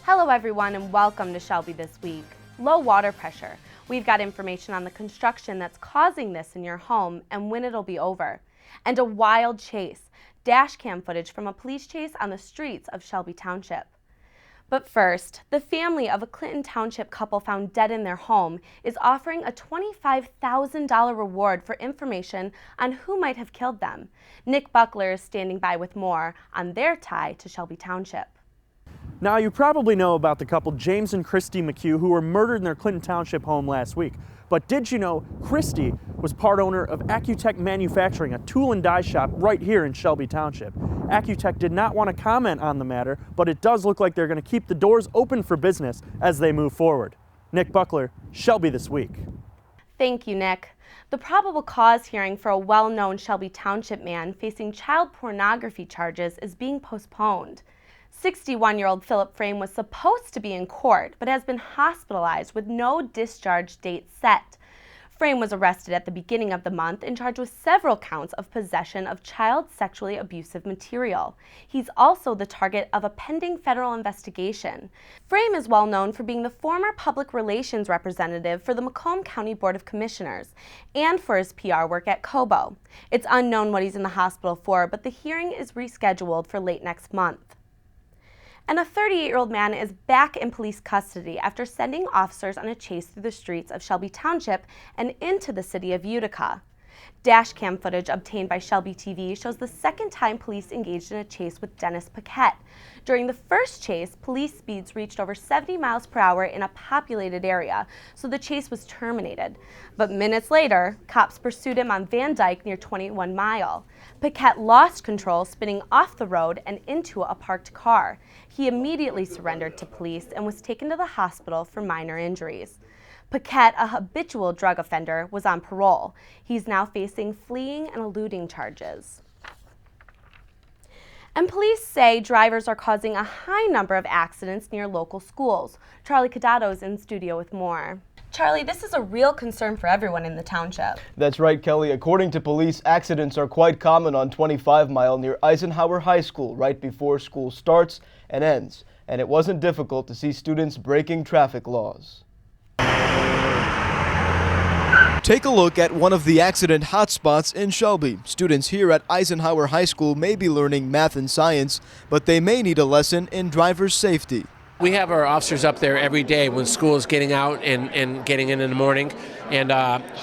Hello everyone and welcome to Shelby This Week. Low water pressure. We've got information on the construction that's causing this in your home and when it'll be over. And a wild chase. Dash cam footage from a police chase on the streets of Shelby Township. But first, the family of a Clinton Township couple found dead in their home is offering a $25,000 reward for information on who might have killed them. Nick Buckler is standing by with more on their tie to Shelby Township. Now, you probably know about the couple James and Christy McHugh who were murdered in their Clinton Township home last week. But did you know Christy was part owner of Accutech Manufacturing, a tool and die shop right here in Shelby Township? Accutech did not want to comment on the matter, but it does look like they're going to keep the doors open for business as they move forward. Nick Buckler, Shelby This Week. Thank you, Nick. The probable cause hearing for a well-known Shelby Township man facing child pornography charges is being postponed. 61-year-old Philip Frame was supposed to be in court, but has been hospitalized with no discharge date set. Frame was arrested at the beginning of the month and charged with several counts of possession of child sexually abusive material. He's also the target of a pending federal investigation. Frame is well known for being the former public relations representative for the Macomb County Board of Commissioners and for his PR work at Cobo. It's unknown what he's in the hospital for, but the hearing is rescheduled for late next month. And a 38-year-old man is back in police custody after sending officers on a chase through the streets of Shelby Township and into the city of Utica. Dash cam footage obtained by Shelby TV shows the second time police engaged in a chase with Dennis Poquette. During the first chase, police speeds reached over 70 miles per hour in a populated area, so the chase was terminated. But minutes later, cops pursued him on Van Dyke near 21 Mile. Poquette lost control, spinning off the road and into a parked car. He immediately surrendered to police and was taken to the hospital for minor injuries. Poquette, a habitual drug offender, was on parole. He's now facing fleeing and eluding charges. And police say drivers are causing a high number of accidents near local schools. Charlie Cadotto is in studio with more. Charlie, this is a real concern for everyone in the township. That's right, Kelly. According to police, accidents are quite common on 25 Mile near Eisenhower High School right before school starts and ends. And it wasn't difficult to see students breaking traffic laws. Take a look at one of the accident hotspots in Shelby. Students here at Eisenhower High School may be learning math and science, but they may need a lesson in driver's safety. We have our officers up there every day when school is getting out and getting in the morning and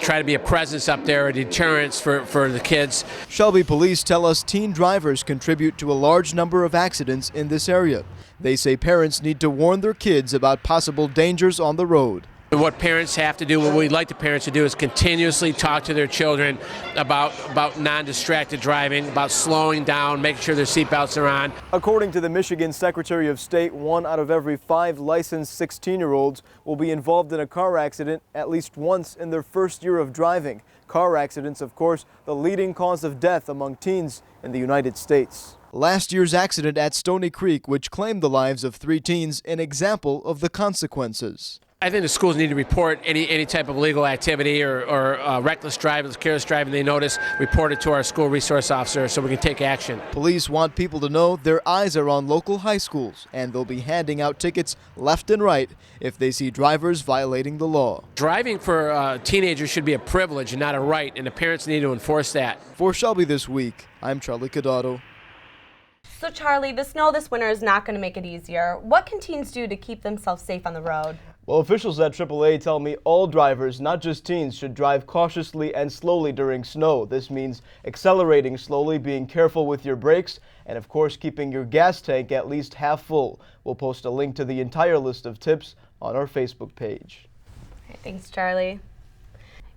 try to be a presence up there, a deterrence for the kids. Shelby police tell us teen drivers contribute to a large number of accidents in this area. They say parents need to warn their kids about possible dangers on the road. What parents have to do, what we'd like the parents to do, is continuously talk to their children about non-distracted driving, about slowing down, making sure their seatbelts are on. According to the Michigan Secretary of State, 1 out of every 5 licensed 16-year-olds will be involved in a car accident at least once in their first year of driving. Car accidents, of course, the leading cause of death among teens in the United States. Last year's accident at Stony Creek, which claimed the lives of 3 teens, an example of the consequences. I think the schools need to report any type of illegal activity or reckless driving, careless driving they notice, report it to our school resource officer so we can take action. Police want people to know their eyes are on local high schools, and they'll be handing out tickets left and right if they see drivers violating the law. Driving for teenagers should be a privilege and not a right, and the parents need to enforce that. For Shelby This Week, I'm Charlie Cadotto. So Charlie, the snow this winter is not going to make it easier. What can teens do to keep themselves safe on the road? Well, officials at AAA tell me all drivers, not just teens, should drive cautiously and slowly during snow. This means accelerating slowly, being careful with your brakes, and of course keeping your gas tank at least half full. We'll post a link to the entire list of tips on our Facebook page. Okay, thanks, Charlie.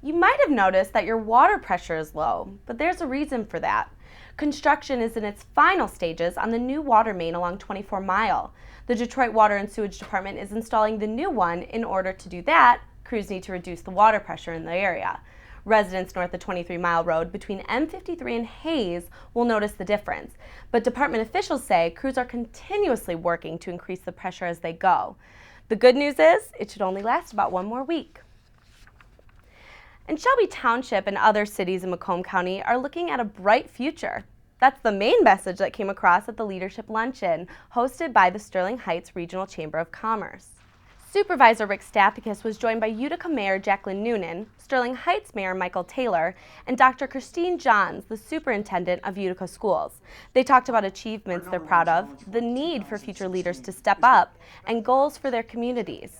You might have noticed that your water pressure is low, but there's a reason for that. Construction is in its final stages on the new water main along 24 Mile. The Detroit Water and Sewage Department is installing the new one. In order to do that, crews need to reduce the water pressure in the area. Residents north of 23 Mile Road between M53 and Hayes will notice the difference, but department officials say crews are continuously working to increase the pressure as they go. The good news is it should only last about 1 more week. And Shelby Township and other cities in Macomb County are looking at a bright future. That's the main message that came across at the Leadership Luncheon, hosted by the Sterling Heights Regional Chamber of Commerce. Supervisor Rick Stathakis was joined by Utica Mayor Jacqueline Noonan, Sterling Heights Mayor Michael Taylor, and Dr. Christine Johns, the superintendent of Utica Schools. They talked about achievements they're proud of, the need for future leaders to step up, and goals for their communities.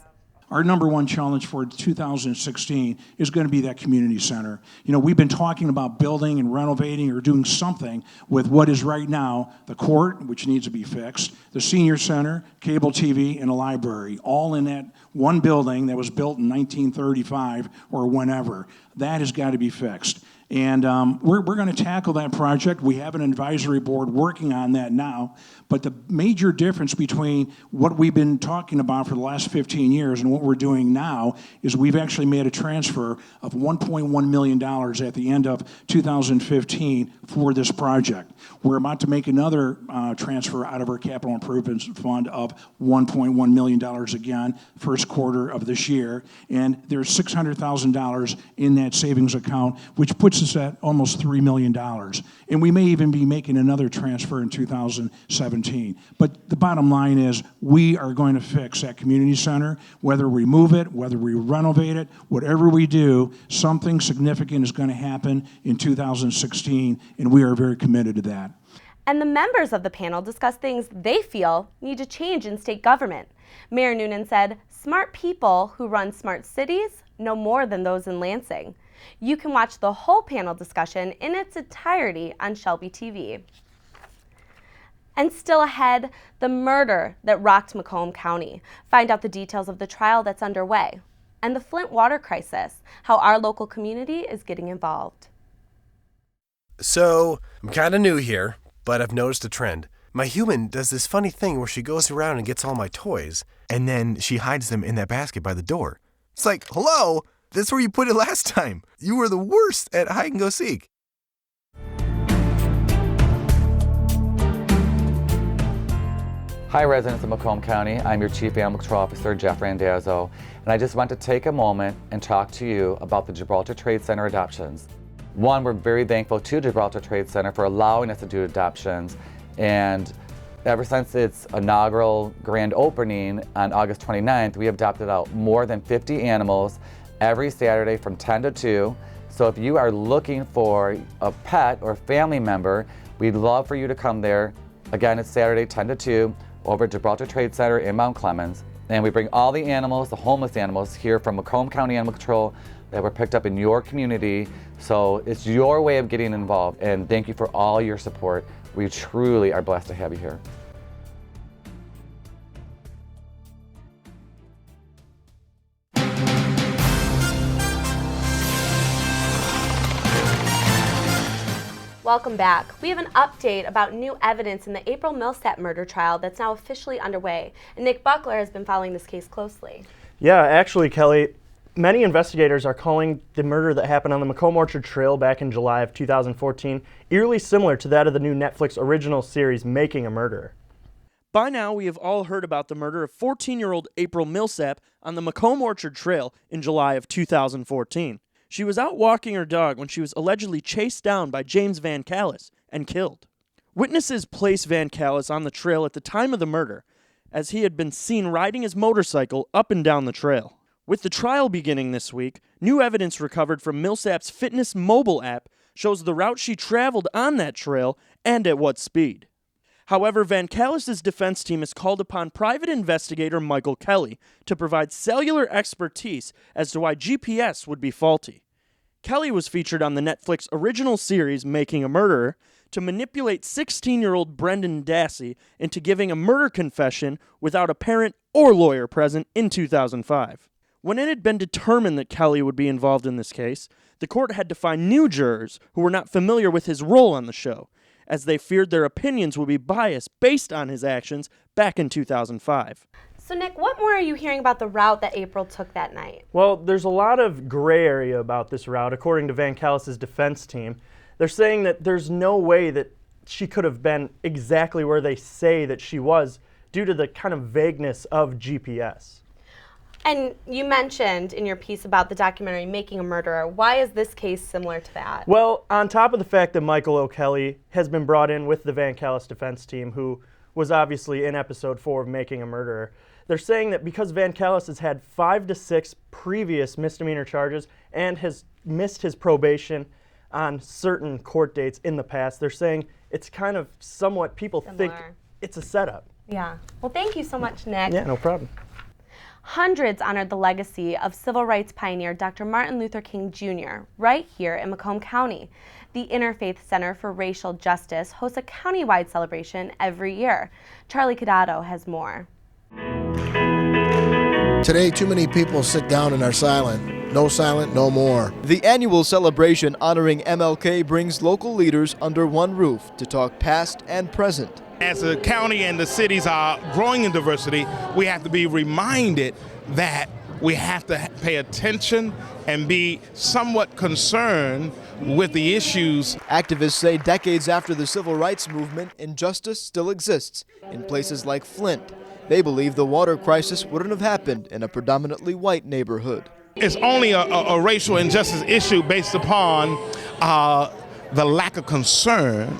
Our number one challenge for 2016 is going to be that community center. You know, we've been talking about building and renovating or doing something with what is right now the court, which needs to be fixed, the senior center, cable TV, and a library, all in that one building that was built in 1935 or whenever. That has got to be fixed. And we're going to tackle that project. We have an advisory board working on that now. But the major difference between what we've been talking about for the last 15 years and what we're doing now is we've actually made a transfer of $1.1 million at the end of 2015 for this project. We're about to make another transfer out of our capital improvements fund of $1.1 million again, first quarter of this year. And there's $600,000 in that savings account, which puts us at almost $3 million. And we may even be making another transfer in 2017. But the bottom line is we are going to fix that community center, whether we move it, whether we renovate it, whatever we do, something significant is going to happen in 2016, and we are very committed to that. And the members of the panel discussed things they feel need to change in state government. Mayor Noonan said, "Smart people who run smart cities know more than those in Lansing." You can watch the whole panel discussion in its entirety on Shelby TV. And still ahead, the murder that rocked Macomb County. Find out the details of the trial that's underway. And the Flint water crisis, how our local community is getting involved. So, I'm kind of new here, but I've noticed a trend. My human does this funny thing where she goes around and gets all my toys, and then she hides them in that basket by the door. It's like, hello, that's where you put it last time. You were the worst at hide and go seek. Hi residents of Macomb County, I'm your Chief Animal Control Officer, Jeff Randazzo, and I just want to take a moment and talk to you about the Gibraltar Trade Center adoptions. One, we're very thankful to Gibraltar Trade Center for allowing us to do adoptions, and ever since its inaugural grand opening on August 29th, we have adopted out more than 50 animals every Saturday from 10 to 2. So if you are looking for a pet or family member, we'd love for you to come there. Again, it's Saturday 10 to 2. Over at Gibraltar Trade Center in Mount Clemens. And we bring all the animals, the homeless animals, here from Macomb County Animal Control that were picked up in your community. So it's your way of getting involved. And thank you for all your support. We truly are blessed to have you here. Welcome back. We have an update about new evidence in the April Millsap murder trial that's now officially underway. And Nick Buckler has been following this case closely. Yeah, actually, Kelly, many investigators are calling the murder that happened on the Macomb Orchard Trail back in July of 2014 eerily similar to that of the new Netflix original series Making a Murderer. By now, we have all heard about the murder of 14-year-old April Millsap on the Macomb Orchard Trail in July of 2014. She was out walking her dog when she was allegedly chased down by James Van Callis and killed. Witnesses place Van Callis on the trail at the time of the murder, as he had been seen riding his motorcycle up and down the trail. With the trial beginning this week, new evidence recovered from Millsap's fitness mobile app shows the route she traveled on that trail and at what speed. However, Van Callis' defense team has called upon private investigator Michael Kelly to provide cellular expertise as to why GPS would be faulty. Kelly was featured on the Netflix original series Making a Murderer to manipulate 16-year-old Brendan Dassey into giving a murder confession without a parent or lawyer present in 2005. When it had been determined that Kelly would be involved in this case, the court had to find new jurors who were not familiar with his role on the show, as they feared their opinions would be biased based on his actions back in 2005. So Nick, what more are you hearing about the route that April took that night? Well, there's a lot of gray area about this route, according to Van Callis' defense team. They're saying that there's no way that she could have been exactly where they say that she was due to the kind of vagueness of GPS. And you mentioned in your piece about the documentary Making a Murderer. Why is this case similar to that? Well, on top of the fact that Michael O'Kelly has been brought in with the Van Callis defense team, who was obviously in episode 4 of Making a Murderer, they're saying that because Van Callis has had 5 to 6 previous misdemeanor charges and has missed his probation on certain court dates in the past, they're saying it's kind of somewhat people think it's a setup. Yeah. Well, thank you so much, Nick. Yeah, no problem. Hundreds honored the legacy of civil rights pioneer Dr. Martin Luther King Jr. right here in Macomb County. The Interfaith Center for Racial Justice hosts a countywide celebration every year. Charlie Cadotto has more. Today, too many people sit down and are silent. No silent, no more. The annual celebration honoring MLK brings local leaders under one roof to talk past and present. As the county and the cities are growing in diversity, we have to be reminded that we have to pay attention and be somewhat concerned with the issues. Activists say decades after the civil rights movement, injustice still exists in places like Flint. They believe the water crisis wouldn't have happened in a predominantly white neighborhood. It's only a racial injustice issue based upon the lack of concern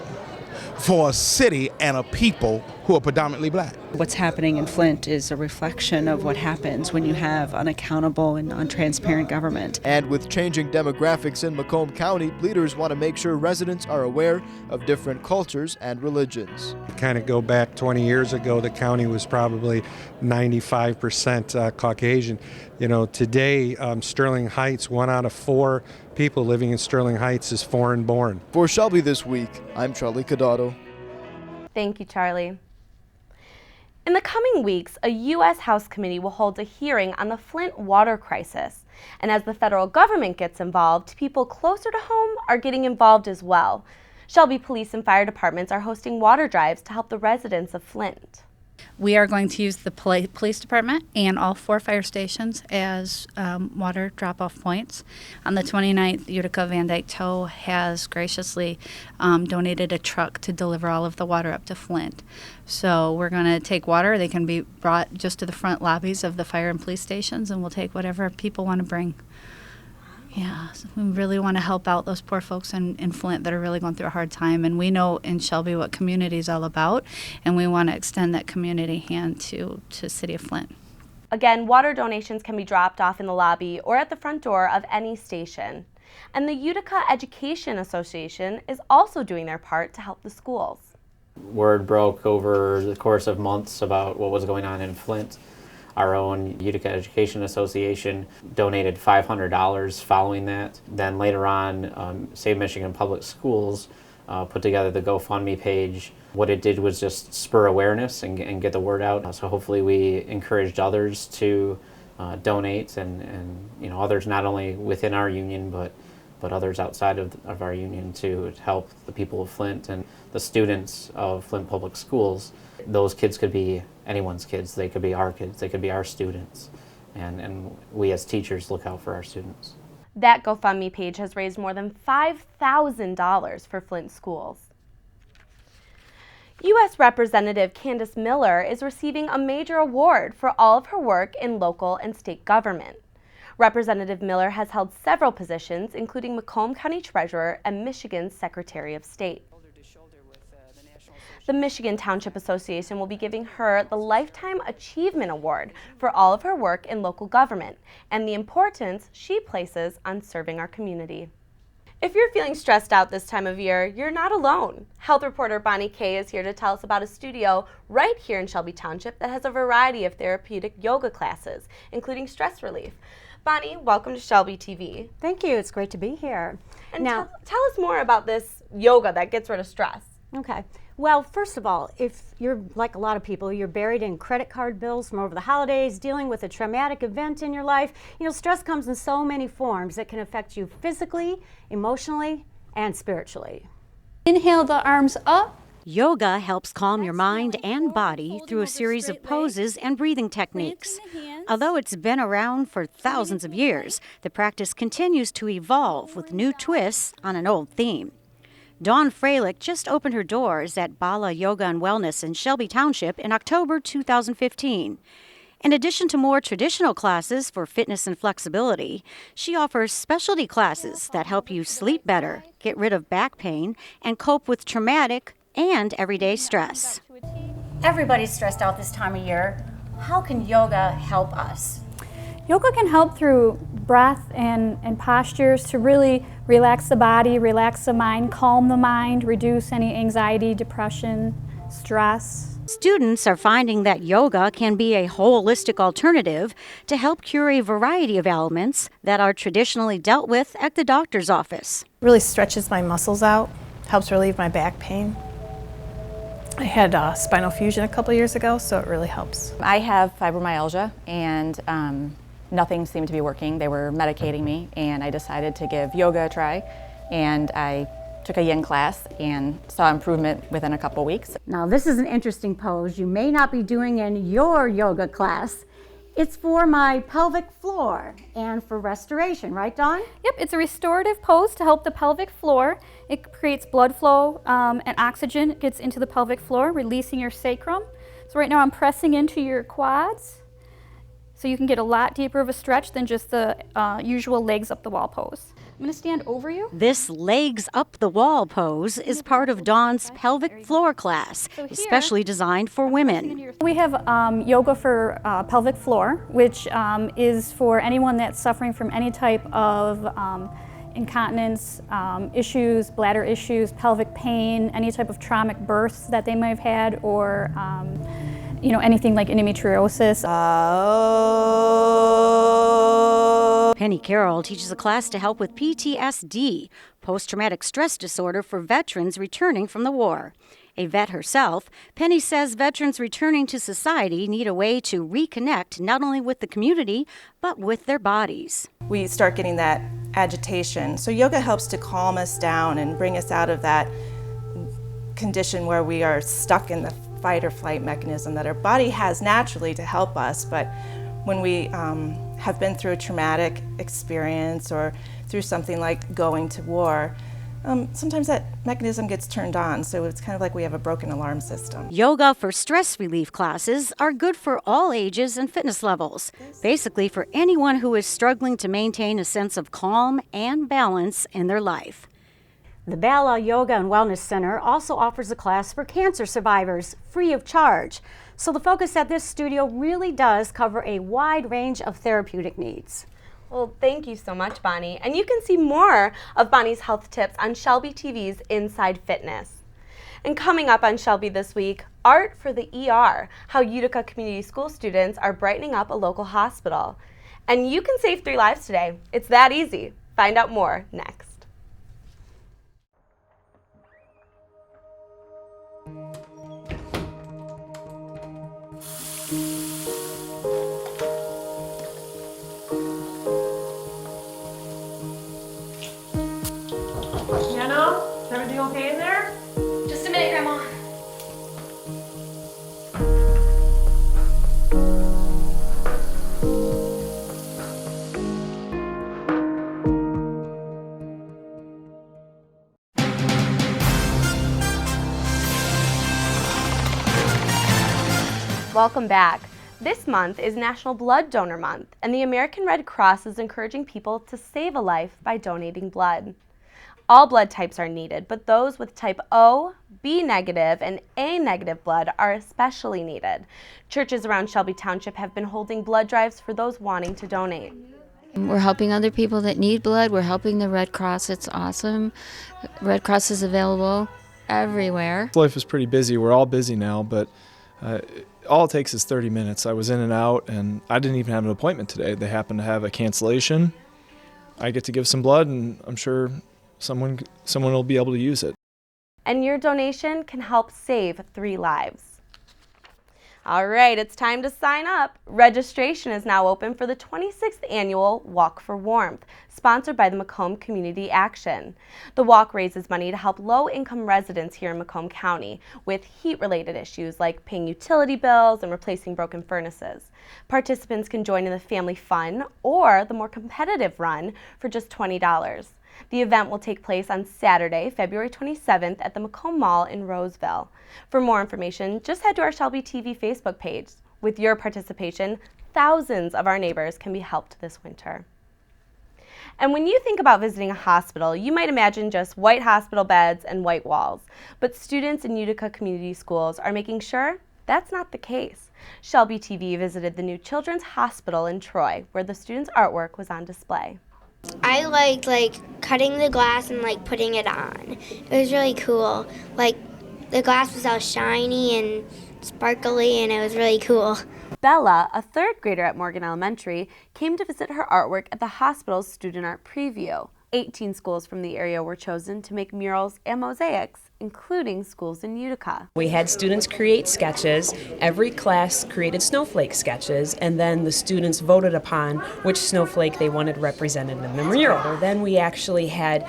for a city and a people who are predominantly black. What's happening in Flint is a reflection of what happens when you have unaccountable and untransparent government. And with changing demographics in Macomb County, leaders want to make sure residents are aware of different cultures and religions. Kind of go back 20 years ago, the county was probably 95% Caucasian. You know, today, Sterling Heights, 1 out of 4 people living in Sterling Heights is foreign born. For Shelby This Week, I'm Charlie Cadotto. Thank you, Charlie. In the coming weeks, a U.S. House committee will hold a hearing on the Flint water crisis. And as the federal government gets involved, people closer to home are getting involved as well. Shelby Police and Fire Departments are hosting water drives to help the residents of Flint. We are going to use the police department and all 4 fire stations as water drop-off points. On the 29th, Utica Van Dyke Tow has graciously donated a truck to deliver all of the water up to Flint. So we're going to take water. They can be brought just to the front lobbies of the fire and police stations, and we'll take whatever people want to bring. Yeah, so we really want to help out those poor folks in Flint that are really going through a hard time. And we know in Shelby what community is all about, and we want to extend that community hand to City of Flint. Again, water donations can be dropped off in the lobby or at the front door of any station. And the Utica Education Association is also doing their part to help the schools. Word broke over the course of months about what was going on in Flint. Our own Utica Education Association donated $500 following that. Then later on, Save Michigan Public Schools put together the GoFundMe page. What it did was just spur awareness and get the word out. So hopefully we encouraged others to donate and you know, others not only within our union but others outside of our union to help the people of Flint and the students of Flint Public Schools. Those kids could be anyone's kids. They could be our kids. They could be our students. And we as teachers look out for our students. That GoFundMe page has raised more than $5,000 for Flint schools. U.S. Representative Candice Miller is receiving a major award for all of her work in local and state government. Representative Miller has held several positions, including Macomb County Treasurer and Michigan's Secretary of State. The Michigan Township Association will be giving her the Lifetime Achievement Award for all of her work in local government and the importance she places on serving our community. If you're feeling stressed out this time of year, you're not alone. Health reporter Bonnie Kay is here to tell us about a studio right here in Shelby Township that has a variety of therapeutic yoga classes, including stress relief. Bonnie, welcome to Shelby TV. Thank you. It's great to be here. And now, tell us more about this yoga that gets rid of stress. Okay. Well, first of all, if you're like a lot of people, you're buried in credit card bills from over the holidays, dealing with a traumatic event in your life, you know, stress comes in so many forms that can affect you physically, emotionally, and spiritually. Inhale the arms up. Yoga helps calm your mind and body through a series of poses and breathing techniques. Although it's been around for thousands of years, the practice continues to evolve with new twists on an old theme. Dawn Freilich just opened her doors at Bala Yoga and Wellness in Shelby Township in October 2015. In addition to more traditional classes for fitness and flexibility, she offers specialty classes that help you sleep better, get rid of back pain, and cope with traumatic and everyday stress. Everybody's stressed out this time of year. How can yoga help us? Yoga can help through breath and postures to really relax the body, relax the mind, calm the mind, reduce any anxiety, depression, stress. Students are finding that yoga can be a holistic alternative to help cure a variety of ailments that are traditionally dealt with at the doctor's office. Really stretches my muscles out, helps relieve my back pain. I had spinal fusion a couple years ago, so it really helps. I have fibromyalgia, and nothing seemed to be working. They were medicating me, and I decided to give yoga a try, and I took a yin class and saw improvement within a couple weeks. Now this is an interesting pose you may not be doing in your yoga class. It's for my pelvic floor and for restoration, right, Dawn? Yep, it's a restorative pose to help the pelvic floor. It creates blood flow and oxygen gets into the pelvic floor, releasing your sacrum. So right now I'm pressing into your quads, so you can get a lot deeper of a stretch than just the usual legs up the wall pose. I'm going to stand over you. This legs up the wall pose is part of Dawn's pelvic floor class, especially designed for women. We have yoga for pelvic floor, which is for anyone that's suffering from any type of incontinence issues, bladder issues, pelvic pain, any type of traumatic births that they may have had, or anything like endometriosis. Penny Carroll teaches a class to help with PTSD, post-traumatic stress disorder for veterans returning from the war. A vet herself, Penny says veterans returning to society need a way to reconnect not only with the community, but with their bodies. We start getting that agitation. So yoga helps to calm us down and bring us out of that condition where we are stuck in the fight or flight mechanism that our body has naturally to help us. But when we have been through a traumatic experience or through something like going to war, sometimes that mechanism gets turned on, so it's kind of like we have a broken alarm system. Yoga for stress relief classes are good for all ages and fitness levels, basically for anyone who is struggling to maintain a sense of calm and balance in their life. The Bala Yoga and Wellness Center also offers a class for cancer survivors, free of charge. So the focus at this studio really does cover a wide range of therapeutic needs. Well, thank you so much, Bonnie. And you can see more of Bonnie's health tips on Shelby TV's Inside Fitness. And coming up on Shelby this week, Art for the ER, how Utica Community School students are brightening up a local hospital. And you can save 3 lives today. It's that easy. Find out more next. Is everything okay in there? Just a minute, Grandma. Welcome back. This month is National Blood Donor Month, and the American Red Cross is encouraging people to save a life by donating blood. All blood types are needed, but those with type O, B negative, and A negative blood are especially needed. Churches around Shelby Township have been holding blood drives for those wanting to donate. We're helping other people that need blood. We're helping the Red Cross. It's awesome. Red Cross is available everywhere. Life is pretty busy. We're all busy now, but all it takes is 30 minutes. I was in and out, and I didn't even have an appointment today. They happened to have a cancellation. I get to give some blood, and I'm sure someone will be able to use it. And your donation can help save 3 lives. All right, it's time to sign up. Registration is now open for the 26th annual Walk for Warmth, sponsored by the Macomb Community Action. The walk raises money to help low-income residents here in Macomb County with heat-related issues like paying utility bills and replacing broken furnaces. Participants can join in the family fun or the more competitive run for just $20. The event will take place on Saturday, February 27th at the Macomb Mall in Roseville. For more information, just head to our Shelby TV Facebook page. With your participation, thousands of our neighbors can be helped this winter. And when you think about visiting a hospital, you might imagine just white hospital beds and white walls. But students in Utica Community Schools are making sure that's not the case. Shelby TV visited the new Children's Hospital in Troy, where the students' artwork was on display. I liked cutting the glass and putting it on. It was really cool. The glass was all shiny and sparkly, and it was really cool. Bella, a third grader at Morgan Elementary, came to visit her artwork at the hospital's student art preview. 18 schools from the area were chosen to make murals and mosaics, including schools in Utica. We had students create sketches. Every class created snowflake sketches, and then the students voted upon which snowflake they wanted represented in the mural. Then we actually had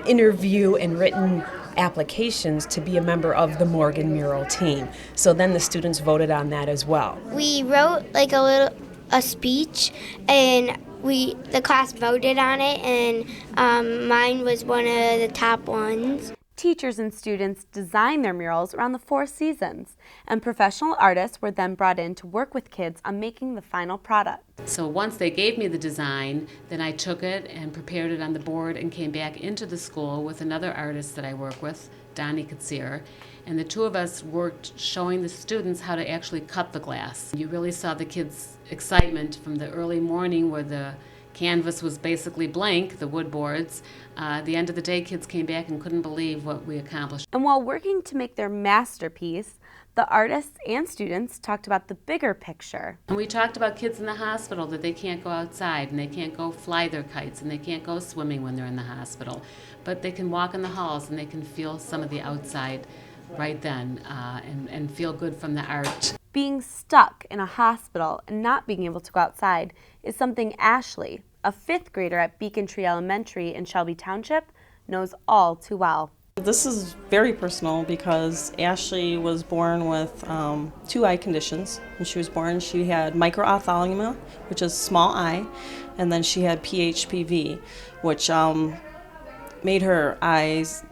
interview and written applications to be a member of the Morgan mural team. So then the students voted on that as well. We wrote a speech, and the class voted on it, and mine was one of the top ones. Teachers and students designed their murals around the 4 seasons, and professional artists were then brought in to work with kids on making the final product. So once they gave me the design, then I took it and prepared it on the board and came back into the school with another artist that I work with, Donnie Katsir, and the two of us worked showing the students how to actually cut the glass. You really saw the kids' excitement from the early morning where the canvas was basically blank, the wood boards. At the end of the day, kids came back and couldn't believe what we accomplished. And while working to make their masterpiece, the artists and students talked about the bigger picture. And we talked about kids in the hospital, that they can't go outside and they can't go fly their kites and they can't go swimming when they're in the hospital. But they can walk in the halls and they can feel some of the outside right then and feel good from the art. Being stuck in a hospital and not being able to go outside is something Ashley, a 5th grader at Beacon Tree Elementary in Shelby Township, knows all too well. This is very personal because Ashley was born with 2 eye conditions. When she was born, she had microophthalmia, which is small eye, and then she had PHPV, which made her eyes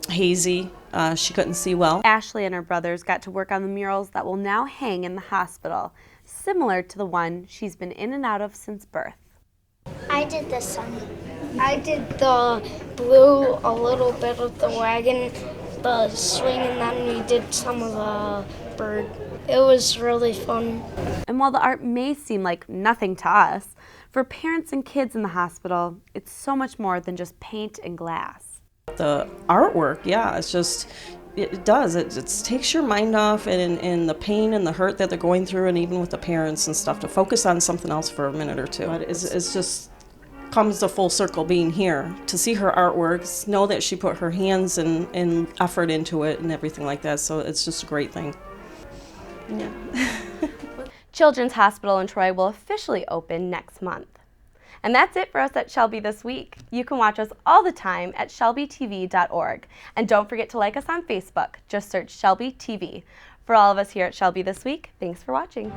hazy. She couldn't see well. Ashley and her brothers got to work on the murals that will now hang in the hospital, similar to the one she's been in and out of since birth. I did the sun. I did the blue, a little bit of the wagon, the swing, and then we did some of the bird. It was really fun. And while the art may seem like nothing to us, for parents and kids in the hospital, it's so much more than just paint and glass. The artwork, yeah, it does. It takes your mind off and the pain and the hurt that they're going through, and even with the parents and stuff, to focus on something else for a minute or two. But it's just comes to full circle being here to see her artworks, know that she put her hands and effort into it and everything like that. So it's just a great thing. Yeah. Children's Hospital in Troy will officially open next month. And that's it for us at Shelby this week. You can watch us all the time at shelbytv.org. And don't forget to like us on Facebook. Just search Shelby TV. For all of us here at Shelby this week, thanks for watching.